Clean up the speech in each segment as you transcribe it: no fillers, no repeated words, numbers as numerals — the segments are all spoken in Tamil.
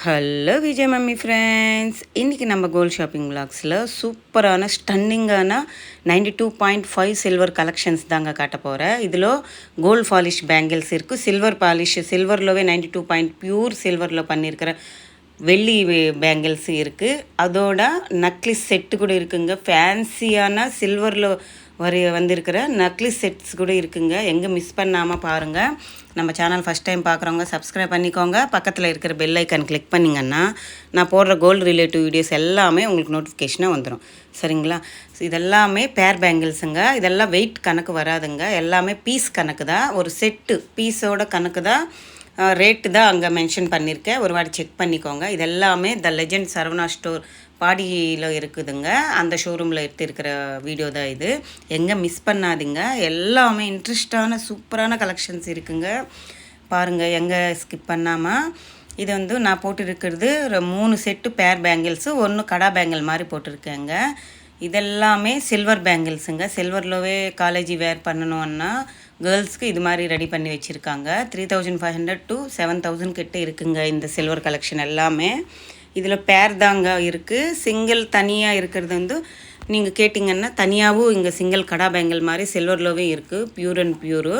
ஹலோ விஜய் மம்மி ஃப்ரெண்ட்ஸ், இன்றைக்கி நம்ம கோல்ட் ஷாப்பிங் விலாக்ஸில் சூப்பரான ஸ்டன்னிங்கான 92.5 சில்வர் கலெக்ஷன்ஸ் தாங்க காட்ட போகிறேன். இதில் கோல்ட் பாலிஷ் பேங்கிள்ஸ் இருக்குது, சில்வர் பாலிஷ், சில்வர்லவே 92 பியூர் சில்வரில் பண்ணியிருக்கிற வெள்ளி பேங்கிள்ஸ் இருக்குது. அதோட நக்லிஸ் செட்டு கூட இருக்குங்க. ஃபேன்சியான சில்வரில் வந்திருக்கிற நக்லிஸ் செட்ஸ் கூட இருக்குங்க. எங்கே மிஸ் பண்ணாமல் பாருங்கள். நம்ம சேனல் ஃபஸ்ட் டைம் பார்க்குறவங்க சப்ஸ்கிரைப் பண்ணிக்கோங்க. பக்கத்தில் இருக்கிற பெல் ஐக்கான் கிளிக் பண்ணிங்கன்னா நான் போடுற கோல்டு ரிலேட்டிவ் வீடியோஸ் எல்லாமே உங்களுக்கு நோட்டிஃபிகேஷனாக வந்துடும். சரிங்களா? இதெல்லாமே பேர் பேங்கிள்ஸுங்க. இதெல்லாம் வெயிட் கணக்கு வராதுங்க. எல்லாமே பீஸ் கணக்கு தான். ஒரு செட்டு பீஸோட கணக்கு தான். ரேட்டு தான் அங்கே மென்ஷன் பண்ணியிருக்கேன். ஒரு வாட்டி செக் பண்ணிக்கோங்க. இதெல்லாமே த லெஜண்ட் சரவணா ஸ்டோர் பாடியில் இருக்குதுங்க. அந்த ஷோரூமில் எடுத்துருக்கிற வீடியோ தான் இது. எங்கே மிஸ் பண்ணாதீங்க. எல்லாமே இன்ட்ரெஸ்டான சூப்பரான கலெக்ஷன்ஸ் இருக்குங்க. பாருங்கள், எங்கே ஸ்கிப் பண்ணாமல். இது நான் போட்டிருக்கிறது 3 செட்டு பேர் பேங்கிள்ஸு, 1 கடா பேங்கிள் மாதிரி போட்டிருக்கேங்க. இதெல்லாமே சில்வர் பேங்கிள்ஸுங்க. சில்வர்லவே காலேஜ் வேர் பண்ணணுன்னா கேர்ள்ஸ்க்கு இது மாதிரி ரெடி பண்ணி வச்சுருக்காங்க. 3500 to 7000 கிட்டே இருக்குங்க இந்த சில்வர் கலெக்ஷன் எல்லாமே. இதில் பேர் தாங்க இருக்குது. சிங்கிள் தனியாக இருக்கிறது நீங்கள் கேட்டிங்கன்னா தனியாகவும் இங்கே சிங்கிள் கடா பேங்கிள் மாதிரி சில்வர்லவே இருக்குது. பியூர் அண்ட் பியூரு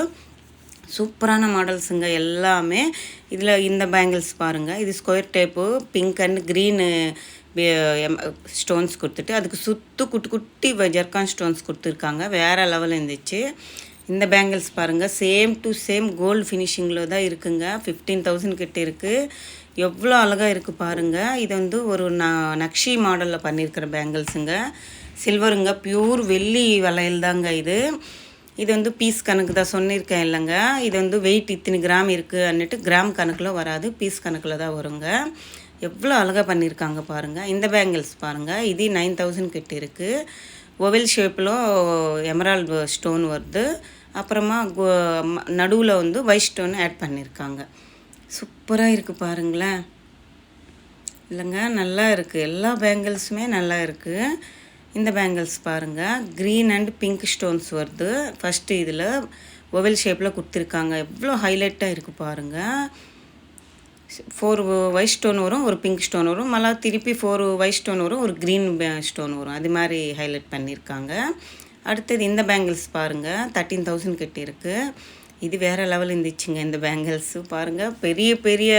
சூப்பரான மாடல்ஸுங்க எல்லாமே. இதில் இந்த பேங்கிள்ஸ் பாருங்கள். இது square tape pink and green stones கொடுத்துட்டு அதுக்கு குட்டி குட்டி ஜர்கான் ஸ்டோன்ஸ் கொடுத்துருக்காங்க. வேறு லெவலில் இருந்துச்சு. இந்த பேங்கிள்ஸ் பாருங்கள், சேம் டு சேம் கோல்டு ஃபினிஷிங்கில் தான் இருக்குங்க. 15,000 கிட்டே இருக்குது. எவ்வளோ அழகாக இருக்குது பாருங்கள். இது ஒரு நக்ஷி மாடலில் பண்ணியிருக்கிற பேங்கிள்ஸுங்க. சில்வருங்க, பியூர் வெள்ளி வளையல் தாங்க இது. இது பீஸ் கணக்கு தான் சொல்லியிருக்கேன் இல்லைங்க. இது வெயிட் இத்தனை கிராம் இருக்குது அன்னிட்டு கிராம் கணக்கில் வராது, பீஸ் கணக்கில் தான் வருங்க. எவ்வளோ அழகாக பண்ணியிருக்காங்க பாருங்கள். இந்த பேங்கிள்ஸ் பாருங்கள், இது 9,000 கிட்ட இருக்குது. ஒவல் ஷேப்பில் எமரால்டு ஸ்டோன் வருது. அப்புறமா நடுவில் ஒயிட் ஸ்டோன் ஆட் பண்ணியிருக்காங்க. சூப்பராக இருக்குது பாருங்களேன். இல்லைங்க, நல்லா இருக்குது. எல்லா பேங்கிள்ஸுமே நல்லா இருக்குது. இந்த பேங்கிள்ஸ் பாருங்கள், க்ரீன் அண்ட் பிங்க் ஸ்டோன்ஸ் வருது. ஃபஸ்ட்டு இதில் ஒவல் ஷேப்பில் கொடுத்துருக்காங்க. எவ்வளோ ஹைலைட்டாக இருக்குது பாருங்கள். 4 ஒயிட் ஸ்டோன் வரும், ஒரு பிங்க் ஸ்டோன் வரும், மళ్ళா திருப்பி 4 ஒயிட் ஸ்டோன் வரும், ஒரு க்ரீன் ஸ்டோன் வரும். அது மாதிரி ஹைலைட் பண்ணியிருக்காங்க. அடுத்தது இந்த பேங்கிள்ஸ் பாருங்கள், 13,000 கிட்ட இருக்குது. இது வேறு லெவல் இருந்துச்சுங்க. இந்த பேங்கிள்ஸு பாருங்கள், பெரிய பெரிய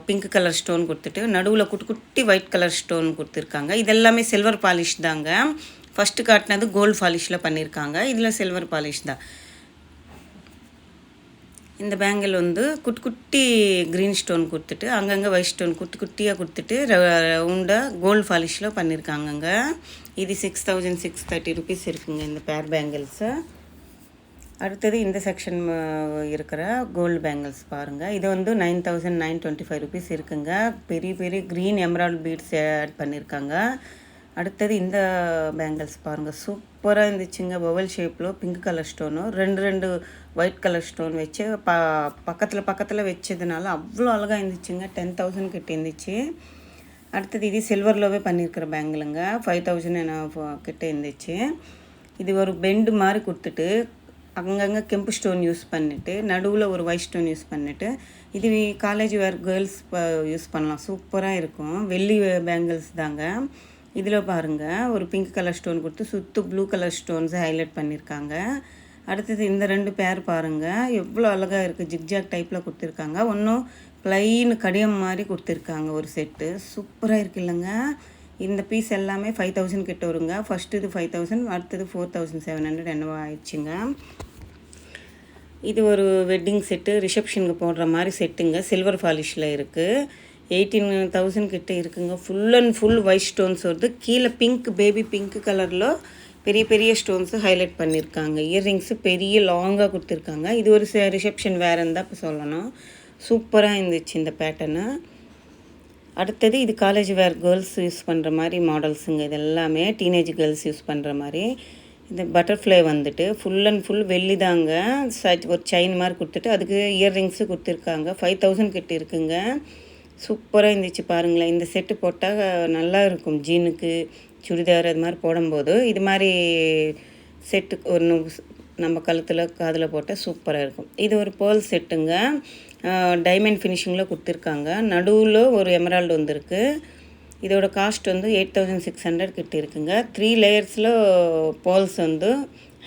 பிங்க் கலர் ஸ்டோன் கொடுத்துட்டு நடுவில் குட்டி குட்டி ஒயிட் கலர் ஸ்டோன் கொடுத்துருக்காங்க. இதெல்லாமே சில்வர் பாலிஷ் தாங்க. ஃபஸ்ட்டு காட்டினது கோல்டு பாலிஷில் பண்ணியிருக்காங்க. இதில் சில்வர் பாலிஷ் தான். இந்த பேங்கிள் குட்டி குட்டி க்ரீன் ஸ்டோன் கொடுத்துட்டு அங்கங்கே ஒயிட் ஸ்டோன் குட்டி குட்டியாக கொடுத்துட்டு ரவுண்டாக கோல்டு பாலிஷில் பண்ணியிருக்காங்கங்க. இது 6,630 ருபீஸ் இருக்குங்க இந்த பேர் பேங்கிள்ஸு. அடுத்தது இந்த செக்ஷன் இருக்கிற கோல்டு பேங்கிள்ஸ் பாருங்கள். இது 9,925 ருபீஸ் இருக்குங்க. பெரிய பெரிய க்ரீன் எமரால்டு பீட்ஸ் ஆட் பண்ணியிருக்காங்க. அடுத்தது இந்த பேங்கிள்ஸ் பாருங்கள், சூப்பராக இருந்துச்சுங்க. ஒவல் ஷேப்பில் பிங்க் கலர் ஸ்டோனும் 2 ஒயிட் கலர் ஸ்டோன் வச்சு பக்கத்தில் வச்சதுனால அவ்வளோ அழகாக இருந்துச்சுங்க. 10,000 கிட்ட இருந்துச்சு. அடுத்தது இது சில்வர்லவே பண்ணியிருக்கிற பேங்கிளுங்க. 5,000 கிட்ட இருந்துச்சு. இது ஒரு பெண்டு மாதிரி கொடுத்துட்டு அங்கங்கே கெம்பு ஸ்டோன் யூஸ் பண்ணிவிட்டு நடுவில் ஒரு ஒயிட் ஸ்டோன் யூஸ் பண்ணிவிட்டு இது காலேஜ் வேர் கேர்ள்ஸ் யூஸ் பண்ணலாம். சூப்பராக இருக்கும். வெள்ளி பேங்கிள்ஸ் தாங்க. இதில் பாருங்கள், ஒரு பிங்க் கலர் ஸ்டோன் கொடுத்து ப்ளூ கலர் ஸ்டோன்ஸை ஹைலைட் பண்ணியிருக்காங்க. அடுத்தது இந்த 2 பேர் பாருங்கள், எவ்வளோ அழகாக இருக்குது. ஜிக்ஜாக் டைப்பில் கொடுத்துருக்காங்க. ஒன்றும் ப்ளைன் கடியம் மாதிரி கொடுத்துருக்காங்க ஒரு செட்டு. சூப்பராக இருக்குது இல்லைங்க. இந்த பீஸ் எல்லாமே 5,000 கிட்ட வருங்க. ஃபஸ்ட்டு இது 5,000, அடுத்தது 4,700 என்னவோ ஆயிடுச்சுங்க. இது ஒரு வெட்டிங் செட்டு, ரிசப்ஷனுக்கு போடுற மாதிரி செட்டுங்க. சில்வர் பாலிஷில் இருக்குது. 18,000 கிட்ட இருக்குங்க. Full and full white stones வருது. கீழே பிங்க், பேபி பிங்க் கலரில் பெரிய பெரிய ஸ்டோன்ஸு ஹைலைட் பண்ணியிருக்காங்க. இயர்ரிங்ஸு பெரிய லாங்காக கொடுத்துருக்காங்க. இது ஒரு ரிசப்ஷன் வேறுன்னு தான் இப்போ சொல்லணும். சூப்பராக இருந்துச்சு இந்த பேட்டர்னு. அடுத்தது இது காலேஜ் வேர் கேர்ள்ஸ் யூஸ் பண்ணுற மாதிரி மாடல்ஸுங்க. இது எல்லாமே டீனேஜ் கேர்ள்ஸ் யூஸ் பண்ணுற மாதிரி. இந்த பட்டர்ஃப்ளை ஃபுல் அண்ட் ஃபுல் வெள்ளி தாங்க. ஒரு செயின் மாதிரி கொடுத்துட்டு அதுக்கு இயர்ரிங்ஸு கொடுத்துருக்காங்க. 5,000 கிட்ட இருக்குங்க. சூப்பராக இருந்துச்சு பாருங்களேன். இந்த செட்டு போட்டால் நல்லா இருக்கும். ஜீனுக்கு சுடிதார் அது மாதிரி போடும்போது இது மாதிரி செட்டு ஒன்று நம்ம கழுத்தில் காதில் போட்டால் சூப்பராக இருக்கும். இது ஒரு பேர்ல் செட்டுங்க. டைமண்ட் ஃபினிஷிங்கில் கொடுத்துருக்காங்க. நடுவில் ஒரு எமரால்டு வந்திருக்கு. இதோட காஸ்ட் வந்து 8600 கிட்ட இருக்குங்க. 3 லேயர்ஸில் பேர்ல்ஸ் வந்து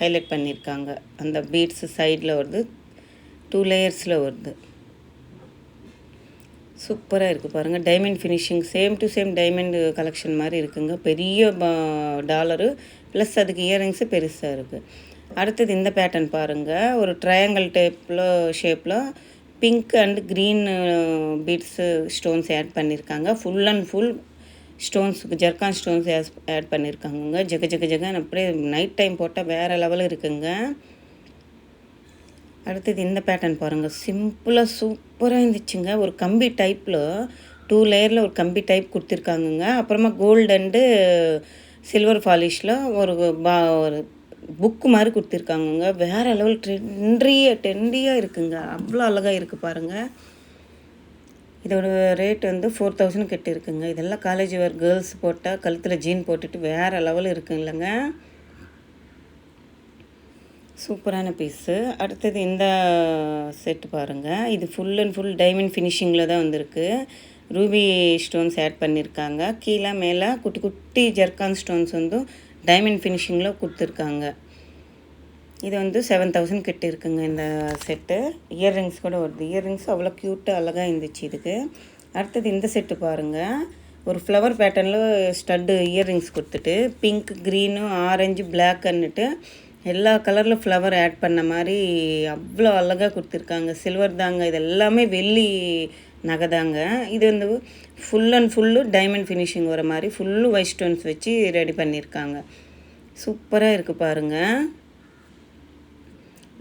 ஹைலைட் பண்ணியிருக்காங்க. அந்த பீட்ஸு சைடில் வருது, 2 லேயர்ஸில் வருது. சூப்பராக இருக்குது பாருங்கள். Diamond finishing same to same diamond collection மாதிரி இருக்குங்க. பெரிய டாலரு ப்ளஸ் அதுக்கு இயரிங்ஸு பெருசாக இருக்குது. அடுத்தது இந்த பேட்டர்ன் பாருங்கள். ஒரு ட்ரையாங்கிள் ஷேப்பில் pink and green beads stones add பண்ணியிருக்காங்க. ஃபுல் அண்ட் ஃபுல் ஸ்டோன்ஸுக்கு ஜர்கான் ஸ்டோன்ஸ் ஆட் பண்ணியிருக்காங்க. ஜக ஜக ஜகன்னு அப்படியே நைட் டைம் போட்டால் வேறு லெவலில் இருக்குங்க. அடுத்தது இந்த பேட்டர்ன் பாருங்கள். சிம்பிளாக சூப்பராக இருந்துச்சுங்க. ஒரு கம்பி டைப்பில் 2 லேயரில் ஒரு கம்பி டைப் கொடுத்துருக்காங்கங்க. அப்புறமா கோல்டு அண்டு சில்வர் ஃபாலிஷில் ஒரு புக்கு மாதிரி கொடுத்துருக்காங்கங்க. வேறு லெவல் ட்ரெண்டியாக இருக்குங்க. அவ்வளோ அழகாக இருக்குது பாருங்கள். இதோட ரேட் வந்து 4000 கிட்ட இருக்குங்க. இதெல்லாம் காலேஜ் வேர் கேர்ள்ஸ் போட்டால் கழுத்தில் ஜீன் போட்டுட்டு வேறு லெவல் இருக்குங்களங்க. சூப்பரான பீஸு. அடுத்தது இந்த செட்டு பாருங்கள். இது ஃபுல் அண்ட் ஃபுல் டைமண்ட் ஃபினிஷிங்கில் தான் வந்திருக்கு. ரூபி ஸ்டோன்ஸ் ஆட் பண்ணியிருக்காங்க. கீழே மேலே குட்டி குட்டி ஜர்கான் ஸ்டோன்ஸ் வந்து டைமண்ட் ஃபினிஷிங்கில் கொடுத்துருக்காங்க. இது வந்து 7000 கிட்ட இருக்குங்க இந்த செட்டு. இயர்ரிங்ஸ் கூட வருது. இயர்ரிங்ஸ் அவ்வளோ க்யூட்டாக அழகாக இருந்துச்சு இதுக்கு. அடுத்தது இந்த செட்டு பாருங்கள். ஒரு ஃப்ளவர் பேட்டர்னில் ஸ்டட்டு இயர்ரிங்ஸ் கொடுத்துட்டு பிங்க், க்ரீனு, ஆரஞ்சு, பிளாக்குன்னுட்டு எல்லா கலரில் ஃப்ளவர் ஆட் பண்ண மாதிரி அவ்வளோ அழகாக கொடுத்துருக்காங்க. சில்வர் தாங்க. இது எல்லாமே வெள்ளி நகை தாங்க. இது வந்து full and full diamond finishing வர மாதிரி ஃபுல்லு ஒயிட் ஸ்டோன்ஸ் வச்சு ரெடி பண்ணியிருக்காங்க. சூப்பராக இருக்குது பாருங்கள்.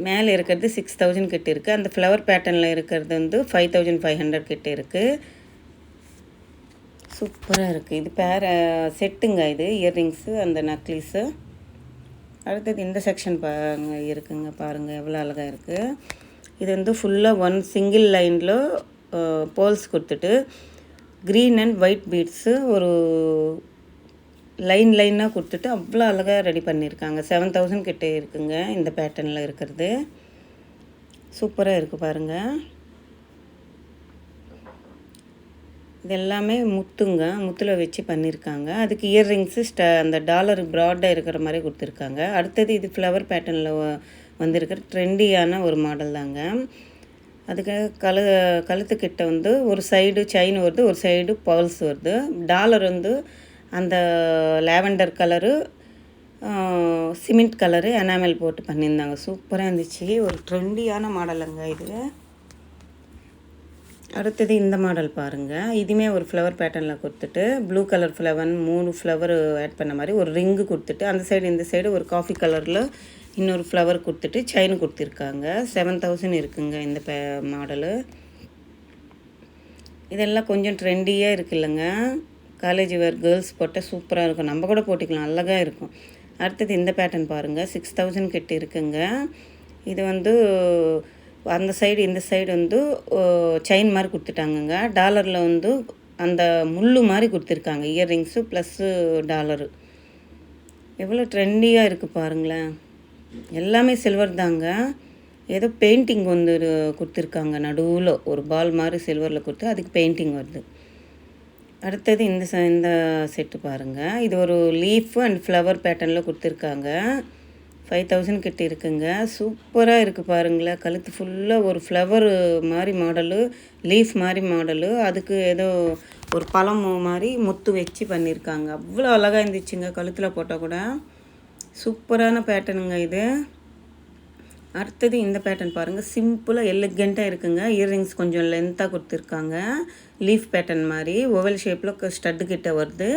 மேலே இருக்கிறது 6000 கிட்ட இருக்குது. அந்த ஃப்ளவர் பேட்டர்னில் இருக்கிறது வந்து 5500 கிட்ட இருக்குது. சூப்பராக இருக்குது. இது செட்டுங்க. இது இயர்ரிங்ஸு அந்த நக்லீஸு. அடுத்தது இந்த செக்ஷன் இருக்குங்க பாருங்கள். எவ்வளோ அழகாக இருக்குது. இது வந்து ஃபுல்லாக சிங்கிள் லைனில் பேர்ல்ஸ் கொடுத்துட்டு க்ரீன் அண்ட் ஒயிட் பீட்ஸு ஒரு லைனாக கொடுத்துட்டு அவ்வளோ அழகாக ரெடி பண்ணியிருக்காங்க. 7000 கிட்டே இருக்குங்க இந்த பேட்டர்னில் இருக்கிறது. சூப்பராக இருக்குது பாருங்கள். இது எல்லாமே முத்துங்க. முத்தில் வச்சு பண்ணியிருக்காங்க. அதுக்கு இயர்ரிங்ஸு அந்த டாலர் ப்ராடாக இருக்கிற மாதிரி கொடுத்துருக்காங்க. அடுத்தது இது ஃப்ளவர் பேட்டர்னில் வந்திருக்கிற ட்ரெண்டியான ஒரு மாடல் தாங்க. அதுக்கு கழுத்துக்கிட்ட வந்து ஒரு சைடு செயின் வருது, ஒரு சைடு பர்ல்ஸ் வருது. டாலர் வந்து அந்த lavender colour, cement colour enamel போட்டு பண்ணியிருந்தாங்க. சூப்பராக இருந்துச்சு. ஒரு ட்ரெண்டியான மாடலுங்க இது. அடுத்தது இந்த மாடல் பாருங்கள். இதுவுமே ஒரு ஃப்ளவர் பேட்டர்னில் கொடுத்துட்டு blue colour flower 3 flower add பண்ண மாதிரி ஒரு ரிங்கு கொடுத்துட்டு அந்த சைடு இந்த சைடு ஒரு காஃபி கலரில் இன்னொரு ஃப்ளவர் கொடுத்துட்டு செயின் கொடுத்துருக்காங்க. 7000 இருக்குங்க இந்த மாடலு. இதெல்லாம் கொஞ்சம் ட்ரெண்டியாக இருக்குல்லங்க. காலேஜ் வேர் கேர்ள்ஸ் போட்டால் சூப்பராக இருக்கும். நம்ம கூட போட்டுக்கலாம், அழகாக இருக்கும். அடுத்தது இந்த பேட்டர்ன் பாருங்கள். 6000 கிட்ட இருக்குங்க. இது வந்து அந்த சைடு இந்த சைடு வந்து செயின் மாதிரி கொடுத்துட்டாங்கங்க. டாலரில் வந்து அந்த முள்ளு மாதிரி கொடுத்துருக்காங்க. Earrings plus dollar. எவ்வளோ ட்ரெண்டியாக இருக்குது பாருங்களேன். எல்லாமே சில்வர் தாங்க. ஏதோ பெயிண்டிங் வந்து கொடுத்துருக்காங்க. நடுவில் ஒரு பால் மாதிரி சில்வரில் கொடுத்து அதுக்கு பெயிண்டிங் வருது. அடுத்தது இந்த செட்டு பாருங்கள். இது ஒரு லீஃப் அண்ட் ஃப்ளவர் பேட்டர்னில் கொடுத்துருக்காங்க. 5000 கிட்ட இருக்குங்க. சூப்பராக இருக்குது பாருங்களேன். கழுத்து ஃபுல்லாக ஒரு ஃப்ளவர் மாதிரி மாடலு, லீஃப் மாதிரி மாடலு, அதுக்கு ஏதோ ஒரு பழம் மாதிரி முத்து வச்சு பண்ணியிருக்காங்க. அவ்வளோ அழகாக இருந்துச்சுங்க. கழுத்தில் போட்டால் கூட சூப்பரான பேட்டர்னுங்க இது. அடுத்தது இந்த பேட்டர்ன் பாருங்கள். சிம்பிளாக எலிகெண்ட்டாக இருக்குங்க. இயர்ரிங்ஸ் கொஞ்சம் லென்த்தாக கொடுத்துருக்காங்க. லீஃப் பேட்டர்ன் மாதிரி ஓவல் ஷேப்பில் ஸ்டட்டு கிட்ட வருது.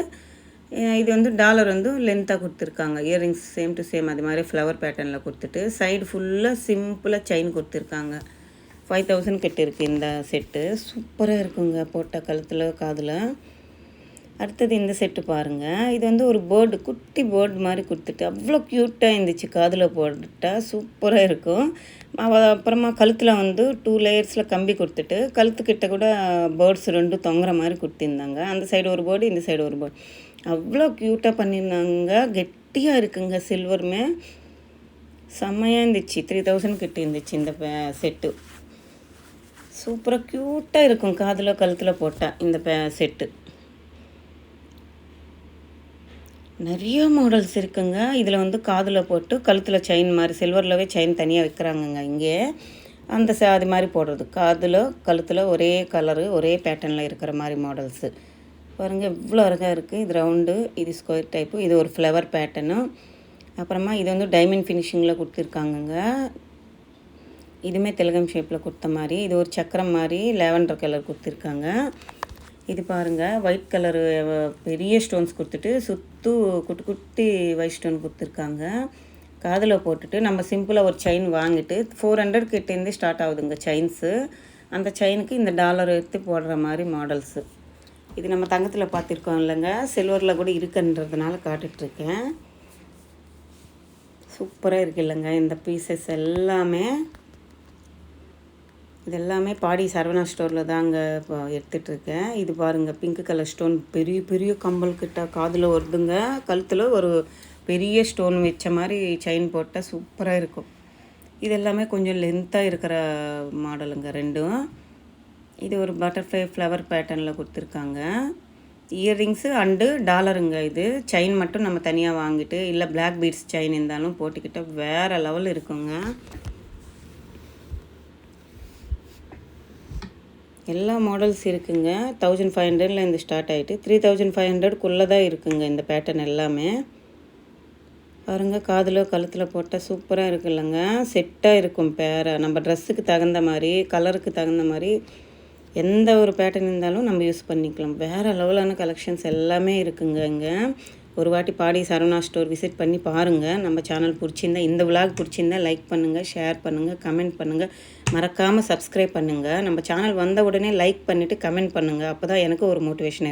இது வந்து டாலர் வந்து லென்த்தாக கொடுத்துருக்காங்க. இயர்ரிங்ஸ் சேம் டு சேம் அது மாதிரி ஃப்ளவர் பேட்டர்னில் கொடுத்துட்டு சைடு ஃபுல்லாக சிம்பிளாக செயின் கொடுத்துருக்காங்க. 5000 கிட்ட இருக்குது இந்த செட்டு. சூப்பராக இருக்குங்க போட்ட கழுத்தில் காதில். அடுத்தது இந்த செட்டு பாருங்கள். இது வந்து ஒரு பேர்டு, குட்டி பேர்டு மாதிரி கொடுத்துட்டு அவ்வளோ க்யூட்டாக இருந்துச்சு. காதில் போட்டால் சூப்பராக இருக்கும். அப்புறமா கழுத்தில் வந்து 2 லேயர்ஸில் கம்பி கொடுத்துட்டு கழுத்துக்கிட்ட கூட பேர்ட்ஸ் 2 தொங்குற மாதிரி கொடுத்துருந்தாங்க. அந்த சைடு ஒரு பேர்டு, இந்த சைடு ஒரு பேர்டு. அவ்வளோ க்யூட்டாக பண்ணியிருந்தாங்க. கெட்டியாக இருக்குங்க. சில்வருமே செம்மையாக இருந்துச்சு. 3000 கிட்ட இருந்துச்சு இந்த செட்டு. சூப்பராக க்யூட்டாக இருக்கும் காதில் கழுத்தில் போட்டால் இந்த செட்டு. நிறைய மாடல்ஸ் இருக்குங்க. இதில் வந்து காதில் போட்டு கழுத்தில் செயின் மாதிரி சில்வர்லவே செயின் தனியாக வைக்கிறாங்கங்க இங்கே. அந்த அது மாதிரி போடுறது காதில் கழுத்தில் ஒரே கலரு ஒரே பேட்டர்னில் இருக்கிற மாதிரி மாடல்ஸு பாருங்கள். இவ்வளோ அழகாக இருக்குது. இது ரவுண்டு, இது ஸ்கொயர் டைப்பு, இது ஒரு ஃப்ளவர் பேட்டர்னு. அப்புறமா இது வந்து டைமண்ட் ஃபினிஷிங்கில் கொடுத்துருக்காங்கங்க. இதுவுமே திலகம் ஷேப்பில் கொடுத்த மாதிரி. இது ஒரு சக்கரம் மாதிரி லாவெண்டர் கலர் கொடுத்துருக்காங்க. இது பாருங்கள், ஒயிட் கலரு பெரிய ஸ்டோன்ஸ் கொடுத்துட்டு சுற்று குட்டி குட்டி ஒயிட் ஸ்டோன் கொடுத்துருக்காங்க. காதில் போட்டுட்டு நம்ம சிம்பிளாக ஒரு செயின் வாங்கிட்டு 400 கிட்டேருந்து ஸ்டார்ட் ஆகுதுங்க செயின்ஸு. அந்த செயினுக்கு இந்த டாலர் எடுத்து போடுற மாதிரி மாடல்ஸு. இது நம்ம தங்கத்தில் பார்த்துருக்கோம் இல்லைங்க, சில்வரில் கூட இருக்குன்றதுனால காட்டுட்ருக்கேன். சூப்பராக இருக்குது இல்லைங்க இந்த பீசஸ் எல்லாமே. இது எல்லாமே பாடி சரவணா ஸ்டோரில் தாங்க இப்போ எடுத்துகிட்ருக்கேன். இது பாருங்கள், பிங்க் கலர் ஸ்டோன் பெரிய பெரிய கம்பல் கிட்ட காதில் வருதுங்க. கழுத்தில் ஒரு பெரிய ஸ்டோன் வச்ச மாதிரி செயின் போட்டால் சூப்பராக இருக்கும். இது எல்லாமே கொஞ்சம் லென்த்தாக இருக்கிற மாடலுங்க ரெண்டும். இது ஒரு பட்டர்ஃப்ளை ஃப்ளவர் பேட்டர்னில் கொடுத்துருக்காங்க. இயர்ரிங்ஸு அண்டு டாலருங்க. இது செயின் மட்டும் நம்ம தனியாக வாங்கிட்டு இல்லை பிளாக் பீட்ஸ் செயின் இருந்தாலும் போட்டுக்கிட்டால் வேறு லெவல் இருக்குங்க. எல்லா மாடல்ஸ் இருக்குங்க. 1500 இந்த ஸ்டார்ட் ஆகிட்டு 3500 தான் இருக்குங்க இந்த பேட்டர்ன் எல்லாமே. பாருங்கள், காதில் கழுத்தில் போட்டால் சூப்பராக இருக்குல்லங்க. செட்டாக இருக்கும் பேராக. நம்ம ட்ரெஸ்ஸுக்கு தகுந்த மாதிரி கலருக்கு தகுந்த மாதிரி எந்த ஒரு பேட்டர்ன் இருந்தாலும் நம்ம யூஸ் பண்ணிக்கலாம். வேறு லெவலான கலெக்ஷன்ஸ் எல்லாமே இருக்குங்க இங்கே. ஒரு வாட்டி பாடி சரவணா ஸ்டோர் விசிட் பண்ணி பாருங்கள். நம்ம சேனல் பிடிச்சிருந்தா, இந்த விலாக் பிடிச்சிருந்தா லைக் பண்ணுங்கள், ஷேர் பண்ணுங்கள், கமெண்ட் பண்ணுங்கள், மறக்காமல் சப்ஸ்கிரைப் பண்ணுங்கள். நம்ம சேனல் வந்த உடனே லைக் பண்ணிவிட்டு கமெண்ட் பண்ணுங்கள். அப்போ தான் எனக்கு ஒரு மோட்டிவேஷன்.